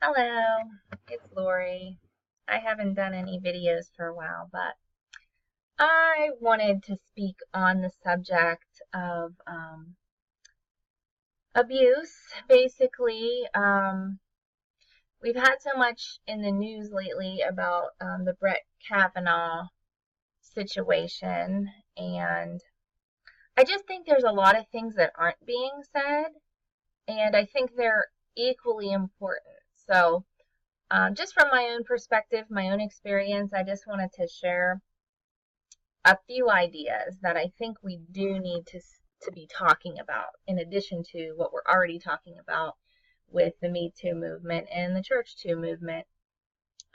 Hello, it's Lori. I haven't done any videos for a while, but I wanted to speak on the subject of abuse. Basically, we've had so much in the news lately about the Brett Kavanaugh situation, and I just think there's a lot of things that aren't being said, and I think they're equally important. So, just from my own perspective, my own experience, I just wanted to share a few ideas that I think we do need to be talking about, in addition to what we're already talking about with the Me Too movement and the Church Too movement.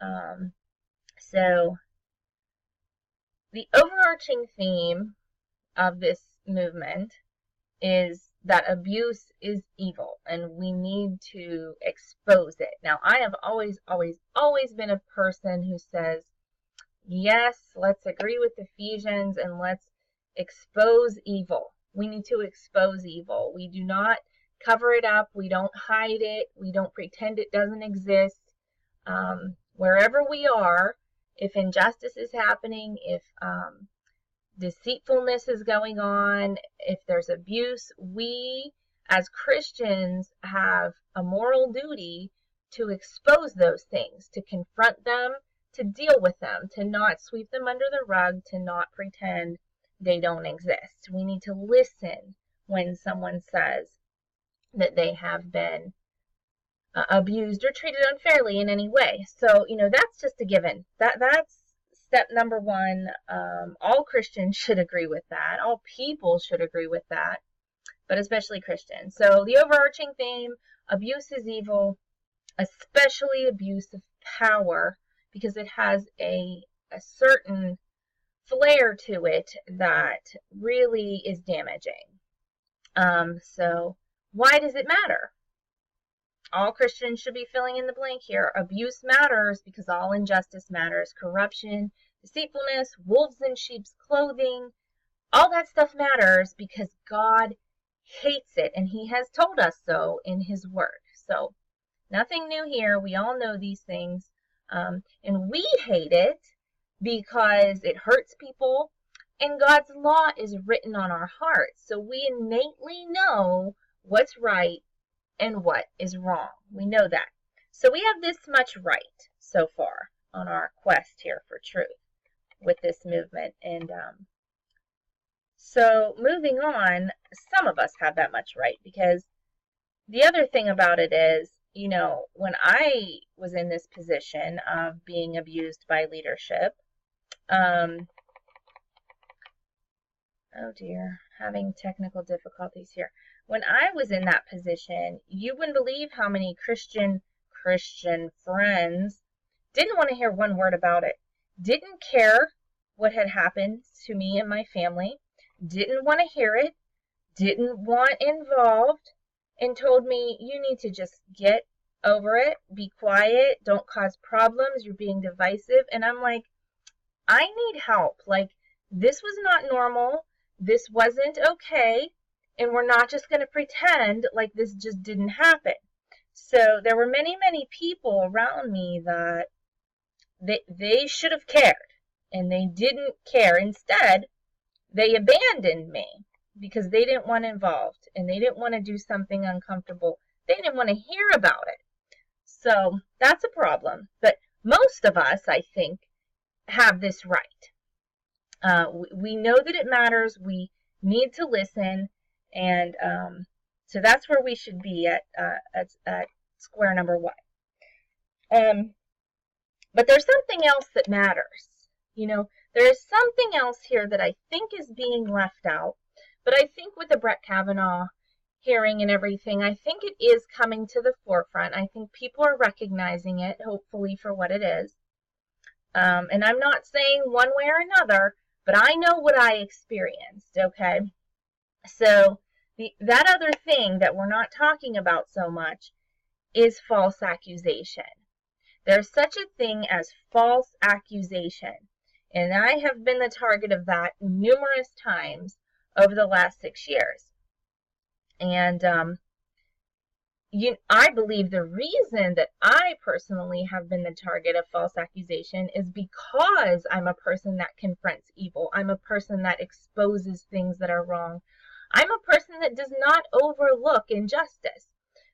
Um, so, the overarching theme of this movement is that abuse is evil and we need to expose it. Now, I have always been a person who says, yes, let's agree with Ephesians and let's expose evil. We need to expose evil. We do not cover it up. We don't hide it. We don't pretend it doesn't exist. Wherever we are, if injustice is happening, if deceitfulness is going on, if there's abuse, we as Christians have a moral duty to expose those things, to confront them, to deal with them, to not sweep them under the rug, to not pretend they don't exist. We need to listen when someone says that they have been abused or treated unfairly in any way. So, that's just a given. That's step number one. All Christians should agree with that. All people should agree with that, but especially Christians. So the overarching theme, abuse is evil, especially abuse of power, because it has a certain flair to it that really is damaging. So why does it matter? All Christians should be filling in the blank here. Abuse matters because all injustice matters. Corruption, deceitfulness, wolves in sheep's clothing, all that stuff matters because God hates it, and he has told us so in his word. So nothing new here. We all know these things. And we hate it because it hurts people, and God's law is written on our hearts. So we innately know what's right and what is wrong. We know that. So we have this much right so far on our quest here for truth with this movement. And so moving on, some of us have that much right, because the other thing about it is, when I was in this position of being abused by leadership, oh dear, having technical difficulties here. When I was in that position, you wouldn't believe how many Christian friends didn't want to hear one word about it, didn't care what had happened to me and my family, didn't want to hear it, didn't want involved, and told me, you need to just get over it, be quiet, don't cause problems, you're being divisive. And I'm like, I need help. Like, this was not normal, this wasn't okay, and we're not just going to pretend like this just didn't happen. So there were many people around me that they should have cared, and they didn't care. Instead, they abandoned me because they didn't want involved, and they didn't want to do something uncomfortable. They didn't want to hear about it. So that's a problem. But most of us, I think, have this right. We know that it matters. We need to listen. And so that's where we should be at square number one. But there's something else that matters. There is something else here that I think is being left out. But I think with the Brett Kavanaugh hearing and everything, I think it is coming to the forefront. I think people are recognizing it, hopefully, for what it is. And I'm not saying one way or another, but I know what I experienced, okay? So that other thing that we're not talking about so much is false accusation. There's such a thing as false accusation, and I have been the target of that numerous times over the last 6 years. And I believe the reason that I personally have been the target of false accusation is because I'm a person that confronts evil. I'm a person that exposes things that are wrong. I'm a person that does not overlook injustice.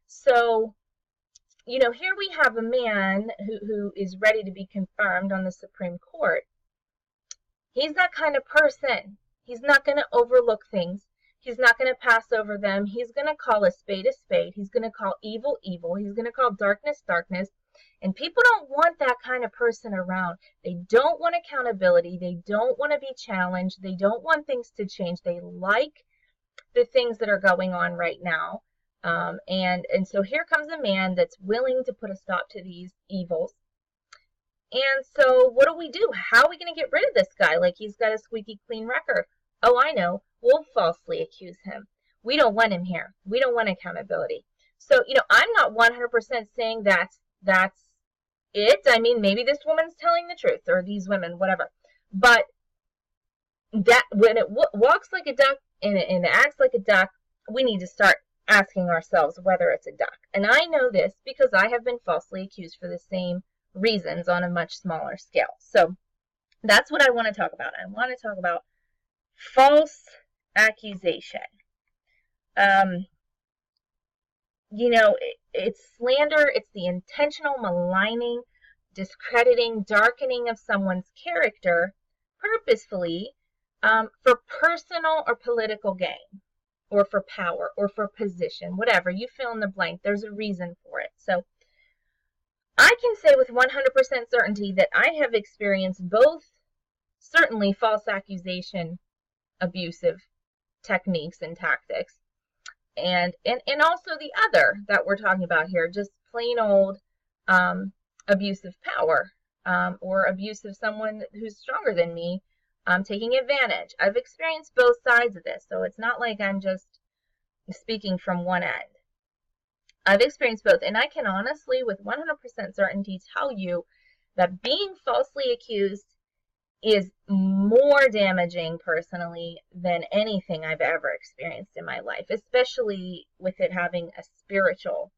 So, here we have a man who is ready to be confirmed on the Supreme Court. He's that kind of person. He's not going to overlook things. He's not going to pass over them. He's going to call a spade a spade. He's going to call evil evil. He's going to call darkness darkness. And people don't want that kind of person around. They don't want accountability. They don't want to be challenged. They don't want things to change. They like the things that are going on right now. And so here comes a man that's willing to put a stop to these evils. And so what do? How are we going to get rid of this guy? Like, he's got a squeaky clean record. Oh, I know. We'll falsely accuse him. We don't want him here. We don't want accountability. So, I'm not 100% saying that's it. I mean, maybe this woman's telling the truth, or these women, whatever. But that when it walks like a duck and it acts like a duck, we need to start asking ourselves whether it's a duck. And I know this because I have been falsely accused for the same reasons on a much smaller scale. So that's what I want to talk about. I want to talk about false accusation. It's slander. It's the intentional maligning, discrediting, darkening of someone's character purposefully for personal or political gain, or for power, or for position, whatever. You fill in the blank. There's a reason for it. So I can say with 100% certainty that I have experienced both, certainly false accusation, abusive techniques and tactics, and also the other that we're talking about here, just plain old abusive power, or abuse of someone who's stronger than me, taking advantage. I've experienced both sides of this, so it's not like I'm just speaking from one end. I've experienced both, and I can honestly, with 100% certainty, tell you that being falsely accused is more damaging personally than anything I've ever experienced in my life, especially with it having a spiritual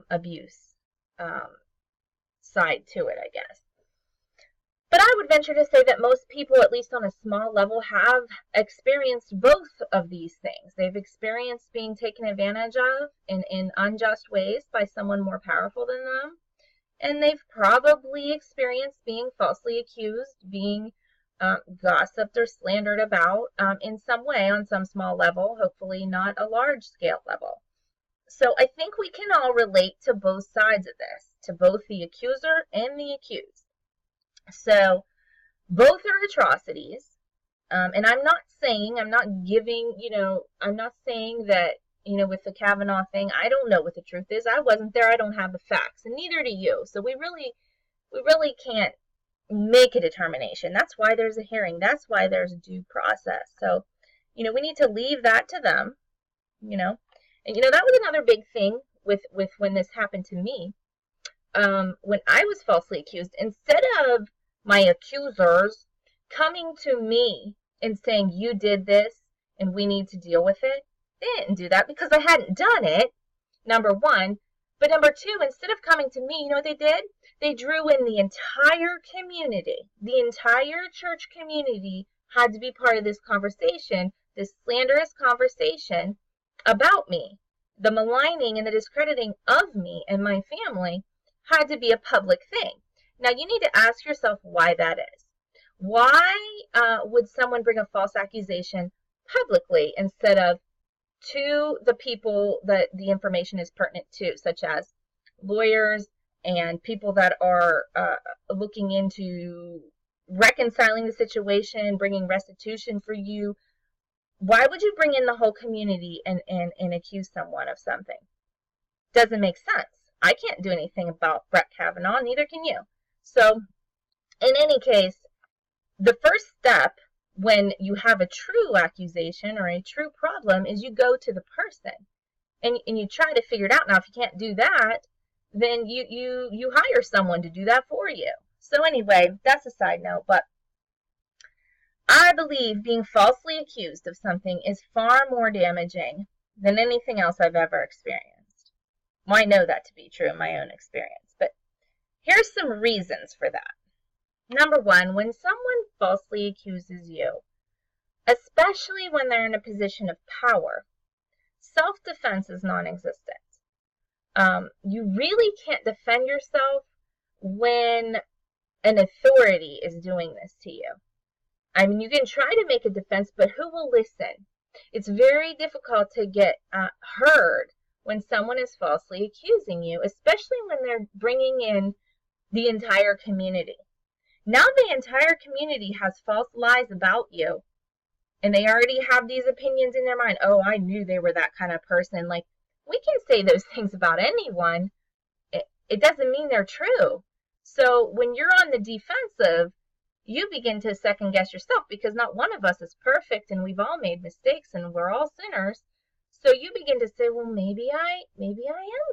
abuse side to it, I guess. But I would venture to say that most people, at least on a small level, have experienced both of these things. They've experienced being taken advantage of in unjust ways by someone more powerful than them. And they've probably experienced being falsely accused, being gossiped or slandered about in some way, on some small level, hopefully not a large scale level. So I think we can all relate to both sides of this, to both the accuser and the accused. So both are atrocities. And I'm not saying that, with the Kavanaugh thing, I don't know what the truth is. I wasn't there. I don't have the facts, and neither do you. So we really can't make a determination. That's why there's a hearing. That's why there's a due process. So, we need to leave that to them, And, that was another big thing with when this happened to me. When I was falsely accused, instead of my accusers coming to me and saying, you did this and we need to deal with it, they didn't do that because I hadn't done it, number one. But number two, instead of coming to me, you know what they did? They drew in the entire community. The entire church community had to be part of this conversation, this slanderous conversation about me. The maligning and the discrediting of me and my family had to be a public thing. Now, you need to ask yourself why that is. Why would someone bring a false accusation publicly instead of to the people that the information is pertinent to, such as lawyers and people that are looking into reconciling the situation, bringing restitution for you? Why would you bring in the whole community and accuse someone of something? Doesn't make sense. I can't do anything about Brett Kavanaugh, neither can you. So, in any case, the first step when you have a true accusation or a true problem is you go to the person and you try to figure it out. Now, if you can't do that, then you hire someone to do that for you. So anyway, that's a side note, but I believe being falsely accused of something is far more damaging than anything else I've ever experienced. Well, I know that to be true in my own experience, but here's some reasons for that. Number one, when someone falsely accuses you, especially when they're in a position of power, self-defense is non-existent. You really can't defend yourself when an authority is doing this to you. I mean, you can try to make a defense, but who will listen? It's very difficult to get heard when someone is falsely accusing you, especially when they're bringing in the entire community. Now the entire community has false lies about you, and they already have these opinions in their mind. Oh, I knew they were that kind of person. Like, we can say those things about anyone. It doesn't mean they're true. So when you're on the defensive, you begin to second guess yourself, because not one of us is perfect, and we've all made mistakes, and we're all sinners. So you begin to say, well, maybe I am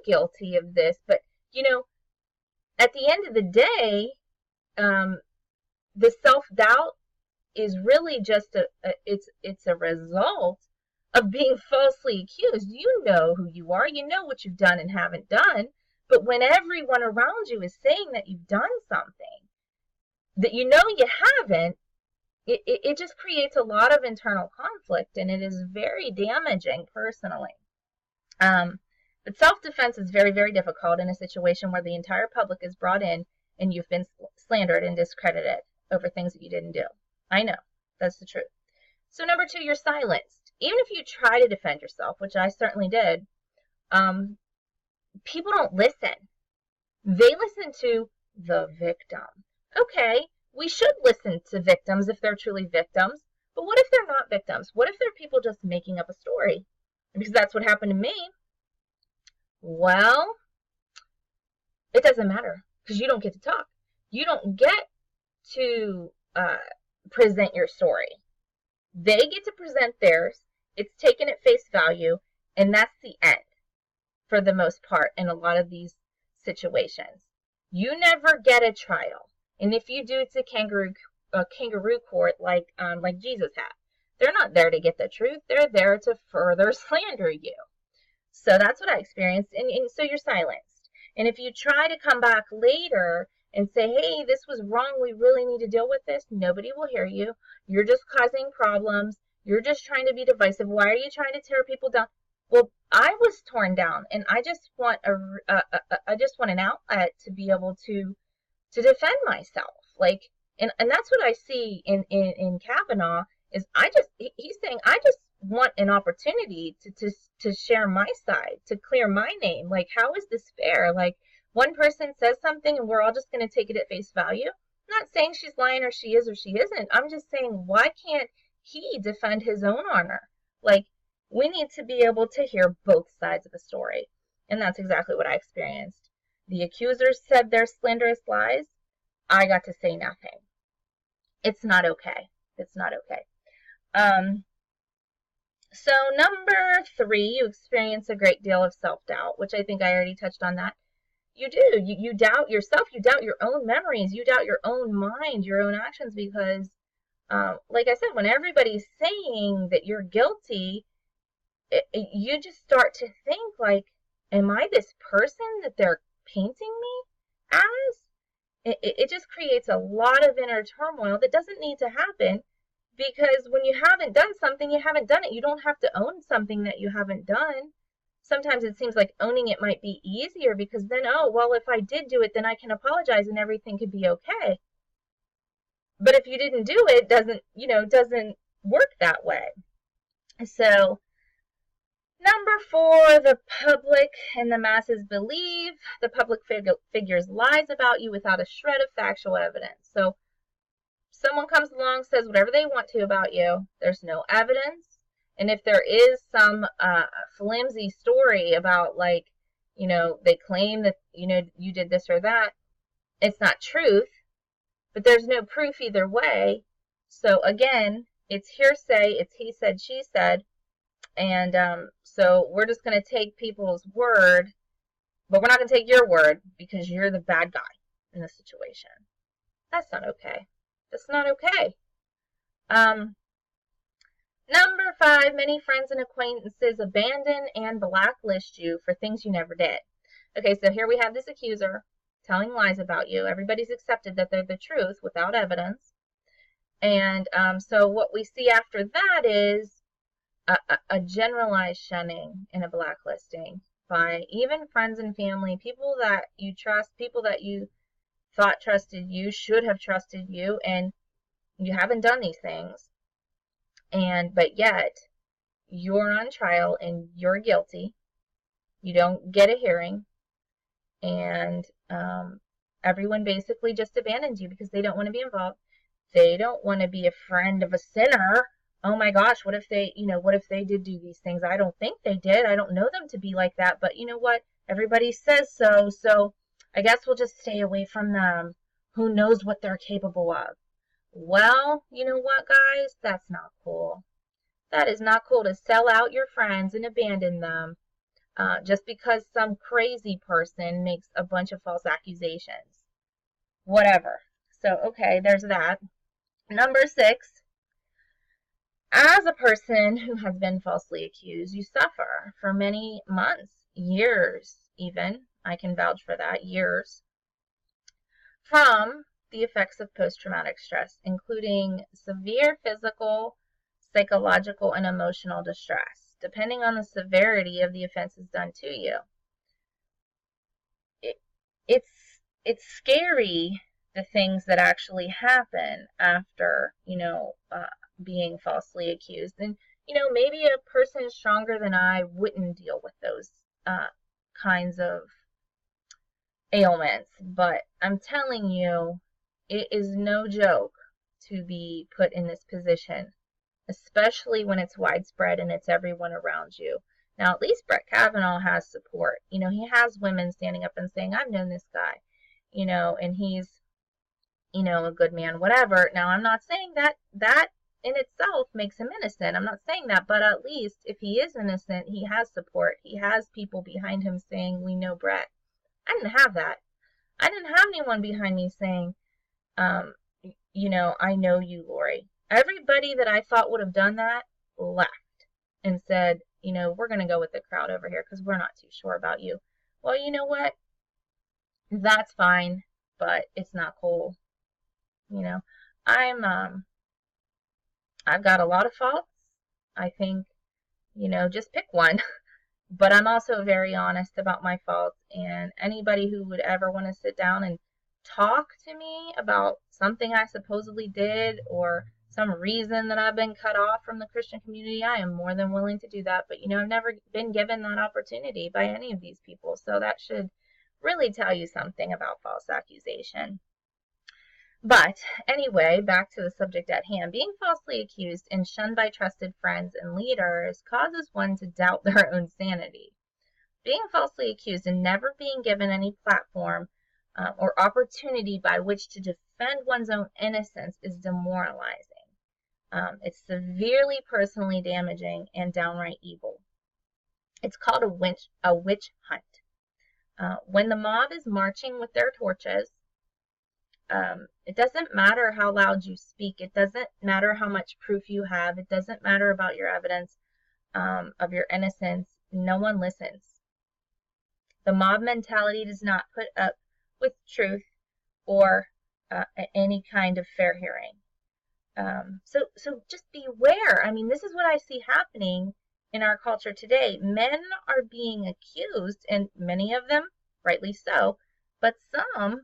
guilty of this. But, at the end of the day, the self-doubt is really just it's a result of being falsely accused. You know who you are. You know what you've done and haven't done. But when everyone around you is saying that you've done something that you haven't, it just creates a lot of internal conflict, and it is very damaging personally. But self-defense is very, very difficult in a situation where the entire public is brought in and you've been slandered and discredited over things that you didn't do. I know, that's the truth. So number two, you're silenced. Even if you try to defend yourself, which I certainly did, people don't listen. They listen to the victim. Okay, we should listen to victims if they're truly victims, but what if they're not victims? What if they're people just making up a story? Because that's what happened to me. Well, it doesn't matter, because you don't get to talk. You don't get to present your story. They get to present theirs. It's taken at face value, and that's the end for the most part in a lot of these situations. You never get a trial. And if you do, it's a kangaroo court like Jesus had. They're not there to get the truth. They're there to further slander you. So that's what I experienced. And so you're silenced. And if you try to come back later and say, hey, this was wrong, we really need to deal with this, nobody will hear you. You're just causing problems. You're just trying to be divisive. Why are you trying to tear people down? Well, I was torn down, and I just want an outlet to be able to defend myself. Like, and that's what I see in Kavanaugh is he's saying, I just want an opportunity to share my side, to clear my name. Like, how is this fair? Like, one person says something and we're all just going to take it at face value. I'm not saying she's lying or she is or she isn't. I'm just saying, why can't he defend his own honor? Like, we need to be able to hear both sides of the story. And that's exactly what I experienced. The accusers said their slanderous lies. I got to say nothing. It's not okay. It's not okay. So number three, you experience a great deal of self-doubt, which I think I already touched on that. You do. You doubt yourself. You doubt your own memories. You doubt your own mind, your own actions, because, like I said, when everybody's saying that you're guilty, you just start to think, like, am I this person that they're painting me as? It just creates a lot of inner turmoil that doesn't need to happen, because when you haven't done something, you haven't done it. You don't have to own something that you haven't done. Sometimes it seems like owning it might be easier, because then, oh, well, if I did do it, then I can apologize and everything could be okay. But if you didn't do it, doesn't work that way. So number four, the public and the masses believe the public figures lies about you without a shred of factual evidence. So someone comes along, says whatever they want to about you. There's no evidence. And if there is some flimsy story about, like, they claim that, you did this or that, it's not truth, but there's no proof either way. So again, it's hearsay, it's he said, she said. And so we're just going to take people's word, but we're not going to take your word because you're the bad guy in the situation. That's not okay. That's not okay. Number five, many friends and acquaintances abandon and blacklist you for things you never did. Okay, so here we have this accuser telling lies about you. Everybody's accepted that they're the truth without evidence. And so what we see after that is a generalized shunning and a blacklisting by even friends and family, people that you trust, people that you thought trusted you, should have trusted you, and you haven't done these things. But yet you're on trial and you're guilty. You don't get a hearing, and everyone basically just abandons you because they don't want to be involved. They don't want to be a friend of a sinner. Oh my gosh, what if they did do these things? I don't think they did. I don't know them to be like that, but you know what? Everybody says so, so I guess we'll just stay away from them. Who knows what they're capable of? Well, you know what, guys? That's not cool. That is not cool to sell out your friends and abandon them just because some crazy person makes a bunch of false accusations. Whatever. So, okay, there's that. Number 6, as a person who has been falsely accused, you suffer for many months, years even. I can vouch for that, years, from the effects of post-traumatic stress, including severe physical, psychological, and emotional distress, depending on the severity of the offenses done to you. It's scary, the things that actually happen after, being falsely accused. And, maybe a person stronger than I wouldn't deal with those kinds of ailments. But I'm telling you, it is no joke to be put in this position, especially when it's widespread and it's everyone around you. Now, at least Brett Kavanaugh has support. He has women standing up and saying, I've known this guy, and he's, a good man, whatever. Now, I'm not saying that in itself makes him innocent. I'm not saying that, but at least if he is innocent, he has support. He has people behind him saying, we know Brett. I didn't have that. I didn't have anyone behind me saying, I know you, Lori. Everybody that I thought would have done that left and said, we're going to go with the crowd over here because we're not too sure about you. Well, you know what? That's fine, but it's not cool. I've got a lot of faults. I think, just pick one. But I'm also very honest about my faults, and anybody who would ever want to sit down and talk to me about something I supposedly did or some reason that I've been cut off from the Christian community, I am more than willing to do that. But, I've never been given that opportunity by any of these people. So that should really tell you something about false accusation. But anyway, back to the subject at hand. Being falsely accused and shunned by trusted friends and leaders causes one to doubt their own sanity. Being falsely accused and never being given any platform or opportunity by which to defend one's own innocence is demoralizing. It's severely personally damaging and downright evil. It's called a witch hunt. When the mob is marching with their torches, it doesn't matter how loud you speak. It doesn't matter how much proof you have. It doesn't matter about your evidence of your innocence. No one listens. The mob mentality does not put up with truth or any kind of fair hearing. So just beware. I mean, this is what I see happening in our culture today. Men are being accused, and many of them rightly so, but some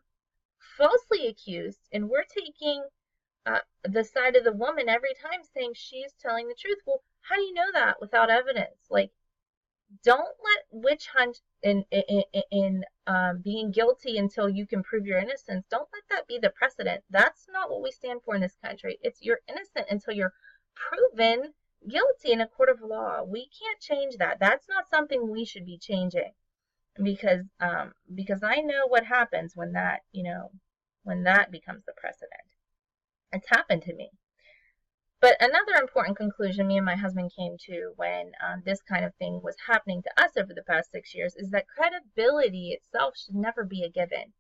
falsely accused, and we're taking the side of the woman every time, saying she's telling the truth. Well, how do you know that without evidence? Like, don't let witch hunt in being guilty until you can prove your innocence. Don't let that be the precedent. That's not what we stand for in this country. It's you're innocent until you're proven guilty in a court of law. We can't change that. That's not something we should be changing, because I know what happens when that becomes the precedent. It's happened to me. But another important conclusion me and my husband came to when this kind of thing was happening to us over the past 6 years is that credibility itself should never be a given.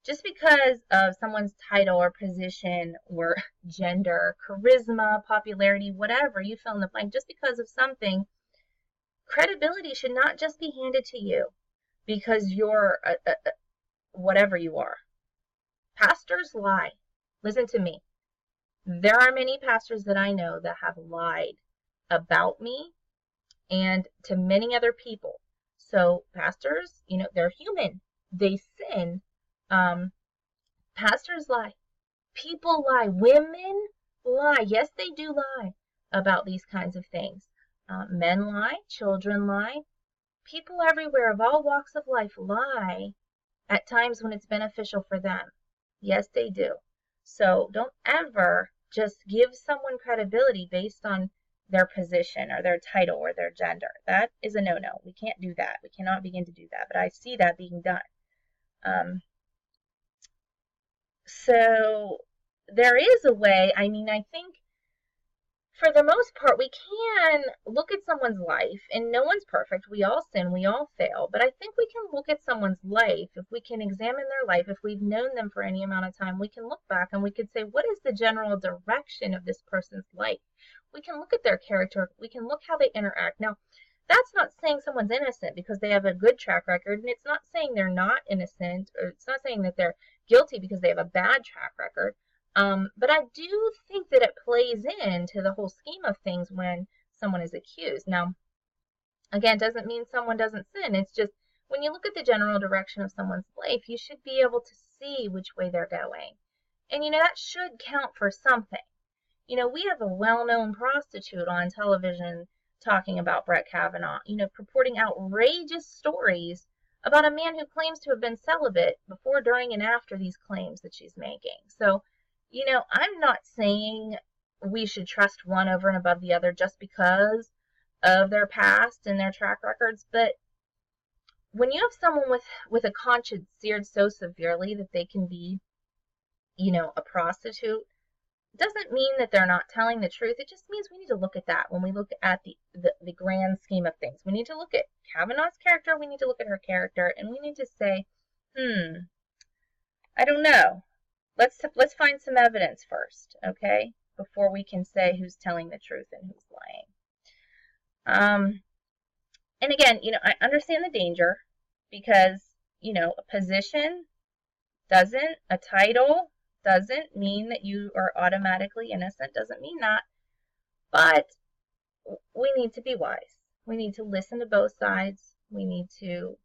Just because of someone's title or position or gender, charisma, popularity, whatever you fill in the blank, just because of something, credibility should not just be handed to you. because you're whatever you are. Pastors lie. Listen to me. There are many pastors that I know that have lied about me and to many other people. So pastors, they're human. They sin. Pastors lie. People lie. Women lie. Yes, they do lie about these kinds of things. Men lie. Children lie. People everywhere of all walks of life lie at times when it's beneficial for them. Yes, they do. So don't ever just give someone credibility based on their position or their title or their gender. That is a no-no. We can't do that. We cannot begin to do that. But I see that being done. So there is a way. I think for the most part, we can look at someone's life, and no one's perfect. We all sin, we all fail. But I think we can look at someone's life, if we can examine their life, if we've known them for any amount of time, we can look back and we could say, what is the general direction of this person's life? We can look at their character. We can look how they interact. Now, that's not saying someone's innocent because they have a good track record, and it's not saying they're not innocent, or it's not saying that they're guilty because they have a bad track record. But I do think that it plays into the whole scheme of things when someone is accused. Now, again, doesn't mean someone doesn't sin. It's just when you look at the general direction of someone's life, you should be able to see which way they're going. And, that should count for something. We have a well-known prostitute on television talking about Brett Kavanaugh, purporting outrageous stories about a man who claims to have been celibate before, during, and after these claims that she's making. So, I'm not saying we should trust one over and above the other just because of their past and their track records. But when you have someone with a conscience seared so severely that they can be, a prostitute, doesn't mean that they're not telling the truth. It just means we need to look at that when we look at the grand scheme of things. We need to look at Kavanaugh's character. We need to look at her character, and we need to say, I don't know. Let's find some evidence first, okay, before we can say who's telling the truth and who's lying. And again, I understand the danger because, a position doesn't, a title doesn't mean that you are automatically innocent, doesn't mean that. But we need to be wise. We need to listen to both sides. We need to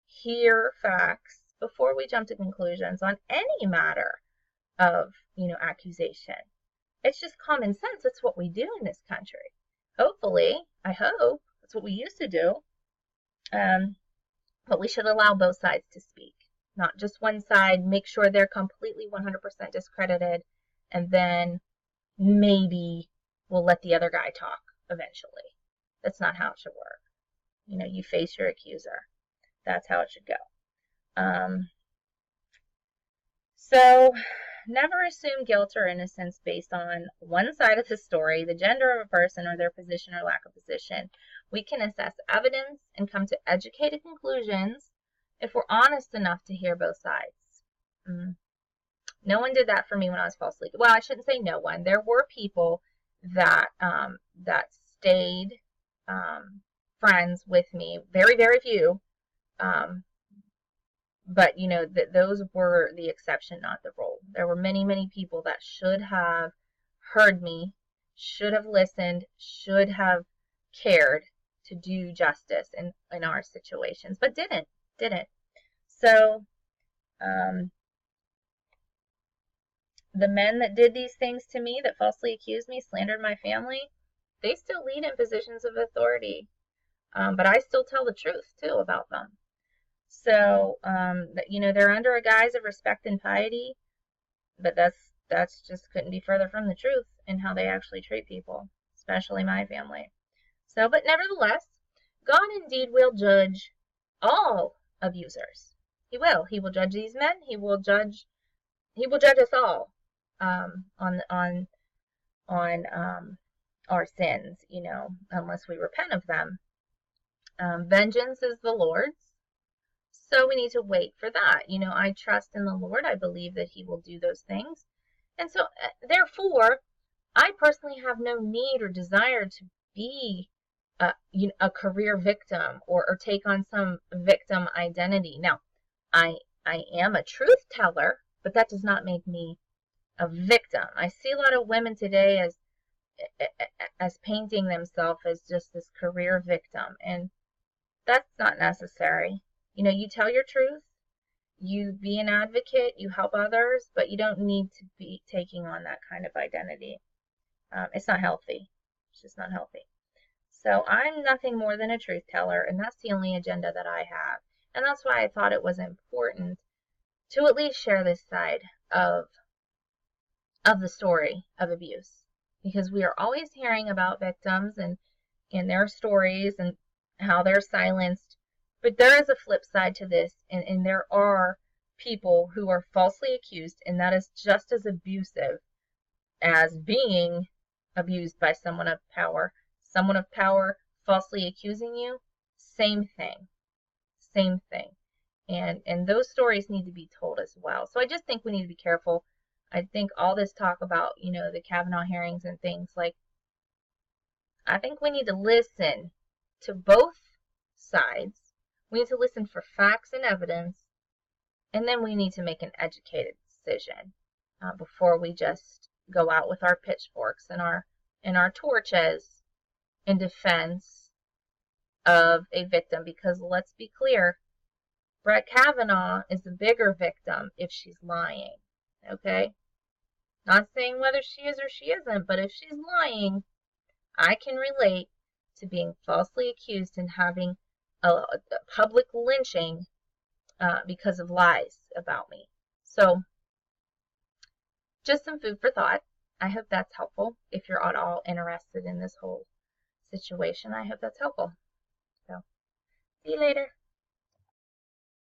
hear facts before we jump to conclusions on any matter of, accusation. It's just common sense. It's what we do in this country. Hopefully, I hope, that's what we used to do. But we should allow both sides to speak. Not just one side, make sure they're completely 100% discredited, and then maybe we'll let the other guy talk eventually. That's not how it should work. You face your accuser. That's how it should go. So never assume guilt or innocence based on one side of the story, the gender of a person, or their position or lack of position. We can assess evidence and come to educated conclusions if we're honest enough to hear both sides. No one did that for me when I was falsely accused. Well, I shouldn't say no one. There were people that stayed friends with me. Very, very few. But, those were the exception, not the rule. There were many, many people that should have heard me, should have listened, should have cared to do justice in our situations, but didn't. So, the men that did these things to me, that falsely accused me, slandered my family, they still lead in positions of authority. But I still tell the truth, too, about them. So, they're under a guise of respect and piety, but that's just couldn't be further from the truth in how they actually treat people, especially my family. So, but nevertheless, God indeed will judge all abusers. He will. He will judge these men. He will judge us all on our sins, unless we repent of them. Vengeance is the Lord's. So we need to wait for that. I trust in the Lord. I believe that He will do those things. And so, therefore, I personally have no need or desire to be a career victim, or take on some victim identity. Now, I am a truth teller, but that does not make me a victim. I see a lot of women today as painting themselves as just this career victim, and that's not necessary. You tell your truth, you be an advocate, you help others, but you don't need to be taking on that kind of identity. It's not healthy. It's just not healthy. So I'm nothing more than a truth teller, and that's the only agenda that I have. And that's why I thought it was important to at least share this side of the story of abuse, because we are always hearing about victims and their stories and how they're silenced. But there is a flip side to this, and there are people who are falsely accused, and that is just as abusive as being abused by someone of power. Someone of power falsely accusing you, same thing. Same thing. And those stories need to be told as well. So I just think we need to be careful. I think all this talk about, the Kavanaugh hearings and things, like, I think we need to listen to both sides. We need to listen for facts and evidence, and then we need to make an educated decision before we just go out with our pitchforks and our torches in defense of a victim. Because let's be clear, Brett Kavanaugh is the bigger victim if she's lying. Okay? Not saying whether she is or she isn't, but if she's lying, I can relate to being falsely accused and having a public lynching because of lies about me. So, just some food for thought. I hope that's helpful. If you're at all interested in this whole situation, I hope that's helpful. So, see you later.